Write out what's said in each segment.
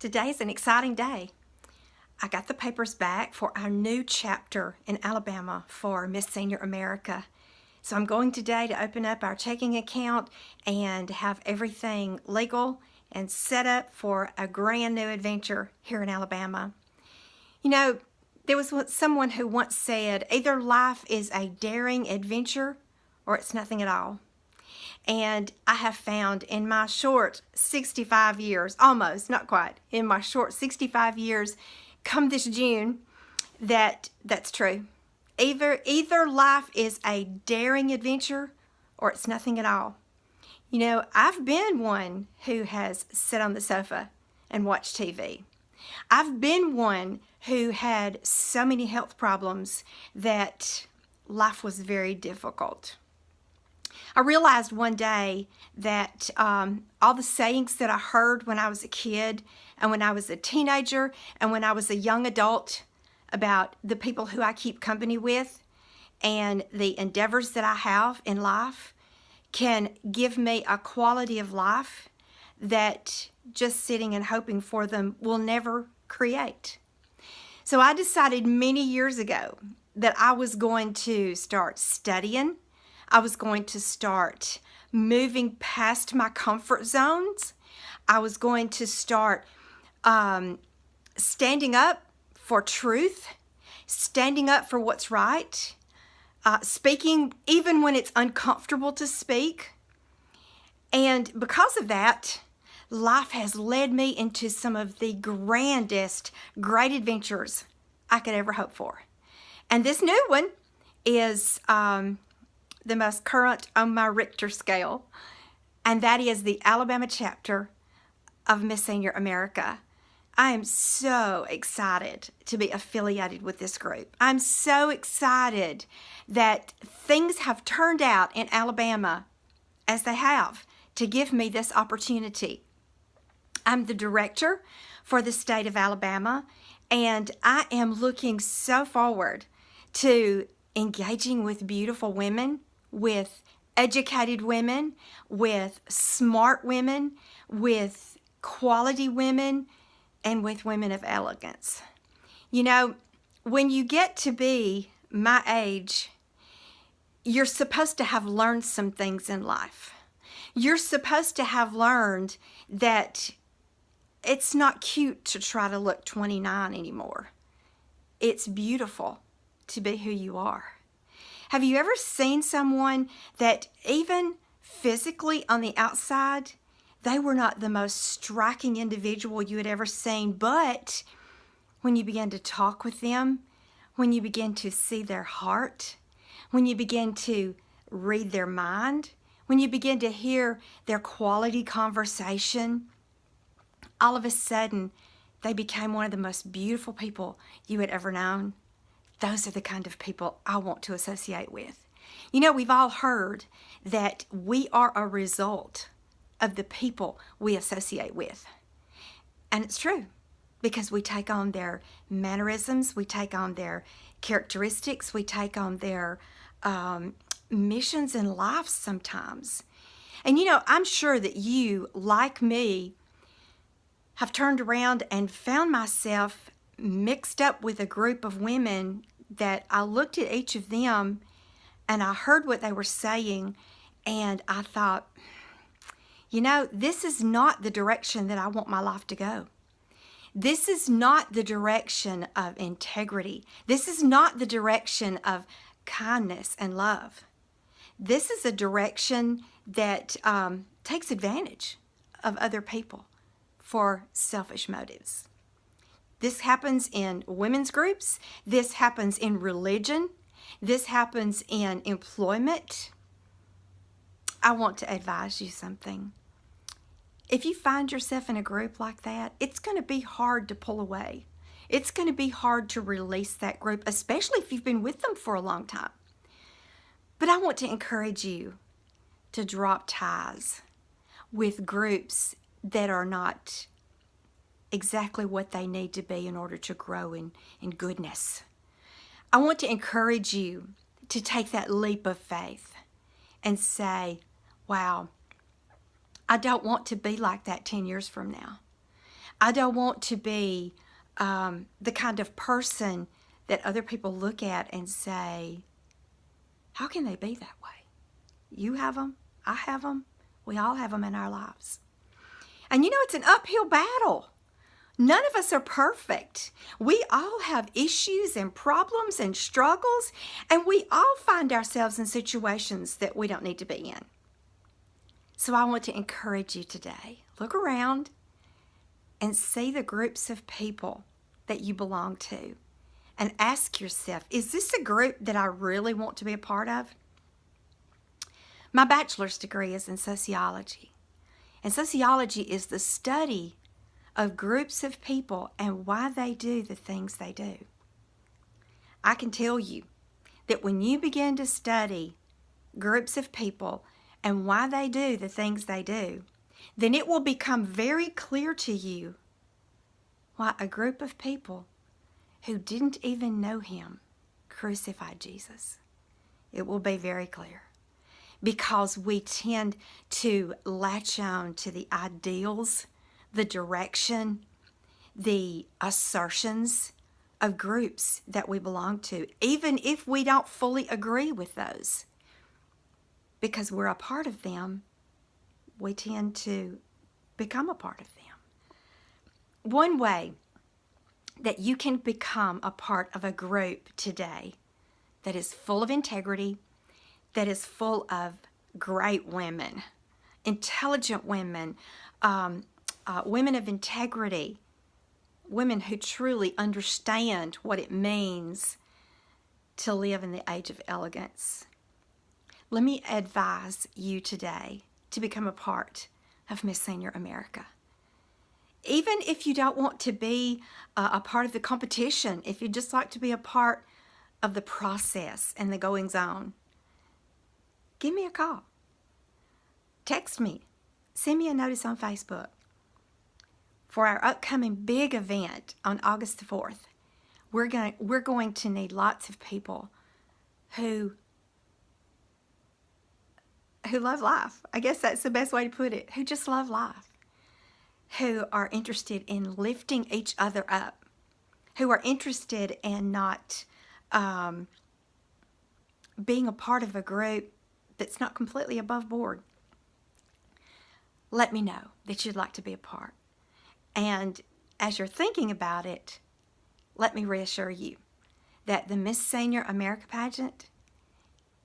Today is an exciting day. I got the papers back for our new chapter in Alabama for Miss Senior America. So I'm going today to open up our checking account and have everything legal and set up for a brand new adventure here in Alabama. You know, there was someone who once said, either life is a daring adventure or it's nothing at all. And I have found in my short 65 years, almost, not quite, in my short 65 years, come this June, that's true. Either life is a daring adventure or it's nothing at all. You know, I've been one who has sat on the sofa and watched TV. I've been one who had so many health problems that life was very difficult. I realized one day that all the sayings that I heard when I was a kid and when I was a teenager and when I was a young adult about the people who I keep company with and the endeavors that I have in life can give me a quality of life that just sitting and hoping for them will never create. So I decided many years ago that I was going to start studying. I was going to start moving past my comfort zones. I was going to start standing up for truth, standing up for what's right, speaking even when it's uncomfortable to speak. And because of that, life has led me into some of the grandest, great adventures I could ever hope for. And this new one is the most current on my Richter scale, and that is the Alabama chapter of Miss Senior America. I am so excited to be affiliated with this group. I'm so excited that things have turned out in Alabama as they have to give me this opportunity. I'm the director for the state of Alabama, and I am looking so forward to engaging with beautiful women, with educated women, with smart women, with quality women, and with women of elegance. You know, when you get to be my age, you're supposed to have learned some things in life. You're supposed to have learned that it's not cute to try to look 29 anymore. It's beautiful to be who you are. Have you ever seen someone that even physically on the outside, they were not the most striking individual you had ever seen, but when you begin to talk with them, when you begin to see their heart, when you begin to read their mind, when you begin to hear their quality conversation, all of a sudden, they became one of the most beautiful people you had ever known. Those are the kind of people I want to associate with. You know, we've all heard that we are a result of the people we associate with. And it's true, because we take on their mannerisms, we take on their characteristics, we take on their missions in life sometimes. And you know, I'm sure that you, like me, have turned around and found myself mixed up with a group of women that I looked at each of them and I heard what they were saying and I thought, you know, this is not the direction that I want my life to go. This is not the direction of integrity. This is not the direction of kindness and love. This is a direction that takes advantage of other people for selfish motives. This happens in women's groups. This happens in religion. This happens in employment. I want to advise you something. If you find yourself in a group like that, it's going to be hard to pull away. It's going to be hard to release that group, especially if you've been with them for a long time. But I want to encourage you to drop ties with groups that are not exactly what they need to be in order to grow in goodness. I want to encourage you to take that leap of faith and say, wow, I don't want to be like that 10 years from now. I don't want to be the kind of person that other people look at and say, how can they be that way? You have them. I have them. We all have them in our lives. And it's an uphill battle. None of us are perfect. We all have issues and problems and struggles, and we all find ourselves in situations that we don't need to be in. So I want to encourage you today. Look around and see the groups of people that you belong to and ask yourself, is this a group that I really want to be a part of? My bachelor's degree is in sociology. And sociology is the study of groups of people and why they do the things they do. I can tell you that when you begin to study groups of people and why they do the things they do, then it will become very clear to you why a group of people who didn't even know him crucified Jesus. It will be very clear. Because we tend to latch on to the ideals, the direction, the assertions of groups that we belong to, even if we don't fully agree with those. Because we're a part of them, we tend to become a part of them. One way that you can become a part of a group today that is full of integrity, that is full of great women, intelligent women, women of integrity, women who truly understand what it means to live in the age of elegance. Let me advise you today to become a part of Miss Senior America. Even if you don't want to be a part of the competition, if you'd just like to be a part of the process and the goings on, give me a call. Text me. Send me a notice on Facebook. For our upcoming big event on August the 4th, we're going to need lots of people who love life. I guess that's the best way to put it. Who just love life. Who are interested in lifting each other up. Who are interested in not being a part of a group that's not completely above board. Let me know that you'd like to be a part. And as you're thinking about it, let me reassure you that the Miss Senior America pageant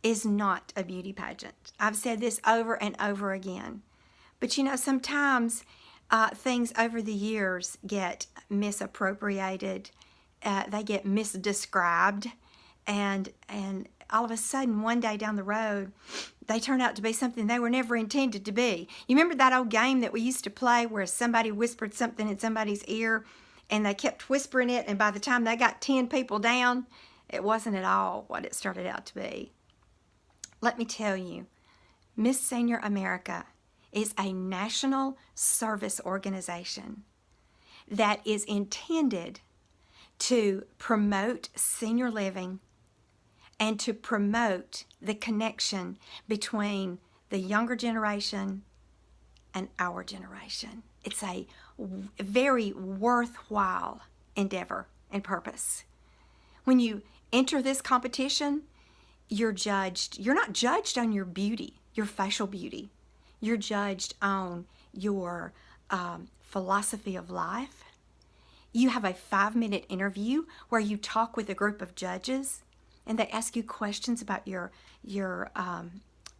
is not a beauty pageant. I've said this over and over again. But sometimes things over the years get misappropriated. They get misdescribed. And all of a sudden, one day down the road, they turn out to be something they were never intended to be. You remember that old game that we used to play where somebody whispered something in somebody's ear and they kept whispering it, and by the time they got 10 people down, it wasn't at all what it started out to be. Let me tell you, Miss Senior America is a national service organization that is intended to promote senior living and to promote the connection between the younger generation and our generation. It's a very worthwhile endeavor and purpose. When you enter this competition, you're not judged on your beauty, your facial beauty. You're judged on your philosophy of life. You have a 5-minute interview where you talk with a group of judges, and they ask you questions about your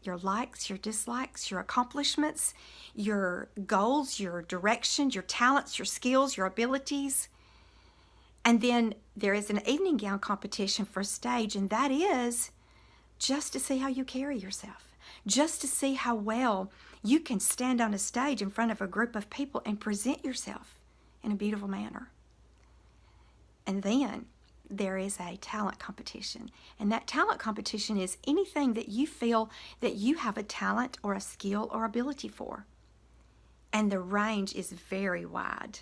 likes, your dislikes, your accomplishments, your goals, your directions, your talents, your skills, your abilities. And then there is an evening gown competition for stage, and that is just to see how you carry yourself, just to see how well you can stand on a stage in front of a group of people and present yourself in a beautiful manner. And then there is a talent competition. And that talent competition is anything that you feel that you have a talent or a skill or ability for. And the range is very wide.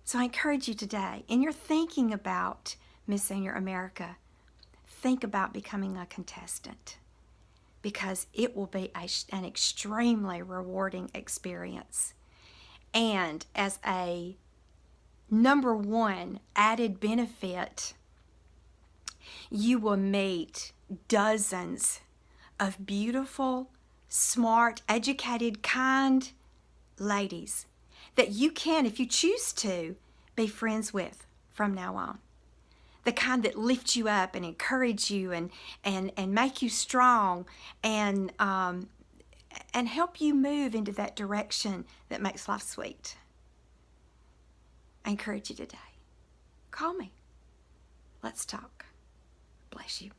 So I encourage you today, in your thinking about Miss Senior America, think about becoming a contestant, because it will be an extremely rewarding experience. And as a Number one, added benefit, you will meet dozens of beautiful, smart, educated, kind ladies that you can, if you choose to, be friends with from now on. The kind that lift you up and encourage you and make you strong and help you move into that direction that makes life sweet. I encourage you today. Call me. Let's talk. Bless you.